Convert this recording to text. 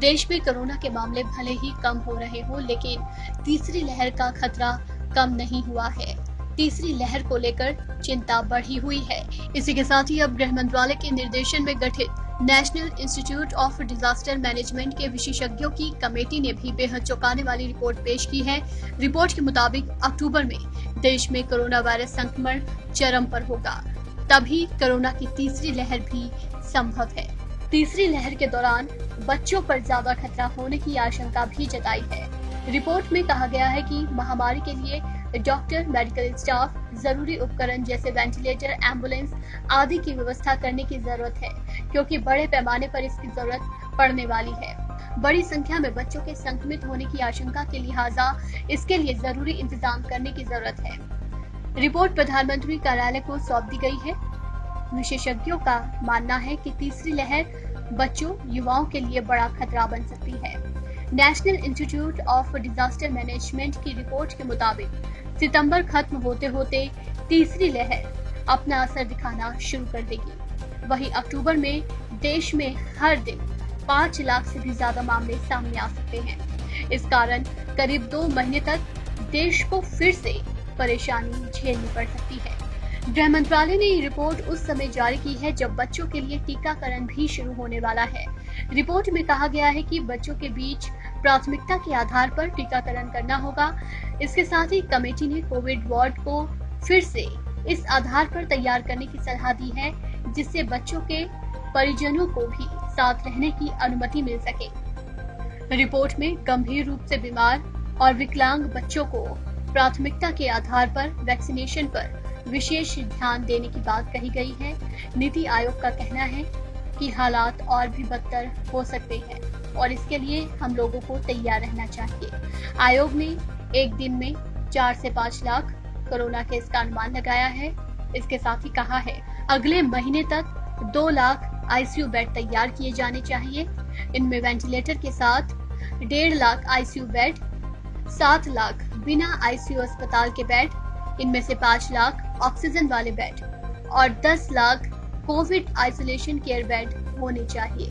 देश में कोरोना के मामले भले ही कम हो रहे हो, लेकिन तीसरी लहर का खतरा कम नहीं हुआ है। तीसरी लहर को लेकर चिंता बढ़ी हुई है। इसी के साथ ही अब गृह मंत्रालय के निर्देशन में गठित national institute of disaster management के विशेषज्ञों की कमेटी ने भी बेहद चौंकाने वाली रिपोर्ट पेश की है। रिपोर्ट के मुताबिक अक्टूबर में देश में कोरोना वायरस संक्रमण चरम पर होगा, तभी कोरोना की तीसरी लहर भी संभव है। तीसरी लहर के दौरान बच्चों पर ज्यादा खतरा होने की आशंका भी जताई है। रिपोर्ट में कहा गया है कि महामारी के लिए डॉक्टर, मेडिकल स्टाफ, जरूरी उपकरण जैसे वेंटिलेटर, एम्बुलेंस आदि की व्यवस्था करने की जरूरत है, क्योंकि बड़े पैमाने पर इसकी जरूरत पड़ने वाली है। बड़ी संख्या में बच्चों के संक्रमित होने की आशंका के लिहाजा इसके लिए जरूरी इंतजाम करने की जरूरत है। रिपोर्ट प्रधानमंत्री कार्यालय को सौंप दी गई है। विशेषज्ञों का मानना है कि तीसरी लहर बच्चों, युवाओं के लिए बड़ा खतरा बन सकती है। National institute of disaster management की रिपोर्ट के मुताबिक सितंबर खत्म होते होते तीसरी लहर अपना असर दिखाना शुरू कर देगी। वहीं अक्टूबर में देश में हर दिन 5 लाख से भी ज्यादा मामले सामने आ सकते हैं। इस कारण करीब 2 महीने तक देश को फिर से परेशानी झेलनी पड़ सकती है। गृह मंत्रालय ने ये रिपोर्ट उस समय जारी की है जब बच्चों के लिए टीकाकरण भी शुरू होने वाला है। रिपोर्ट में कहा गया है कि बच्चों के बीच प्राथमिकता के आधार पर टीकाकरण करना होगा। इसके साथ ही कमेटी ने कोविड वार्ड को फिर से इस आधार पर तैयार करने की सलाह दी है, जिससे बच्चों के परिजनों को भी साथ रहने की अनुमति मिल सके। रिपोर्ट में गंभीर रूप से बीमार और विकलांग बच्चों को प्राथमिकता के आधार पर वैक्सीनेशन पर विशेष ध्यान देने की बात कही गई है। नीति आयोग का कहना है कि हालात और भी बदतर हो सकते हैं और इसके लिए हम लोगों को तैयार रहना चाहिए। आयोग ने एक दिन में 4 से 5 लाख कोरोना केस का अनुमान लगाया है। इसके साथ ही कहा है अगले महीने तक 2 लाख आईसीयू बेड तैयार किए जाने चाहिए। इनमें वेंटिलेटर के साथ 1.5 लाख आईसीयू बेड, 7 लाख बिना आईसीयू अस्पताल के बेड, इनमें से 5 लाख ऑक्सीजन वाले बेड और 10 lakh Covid isolation care bed होने चाहिए।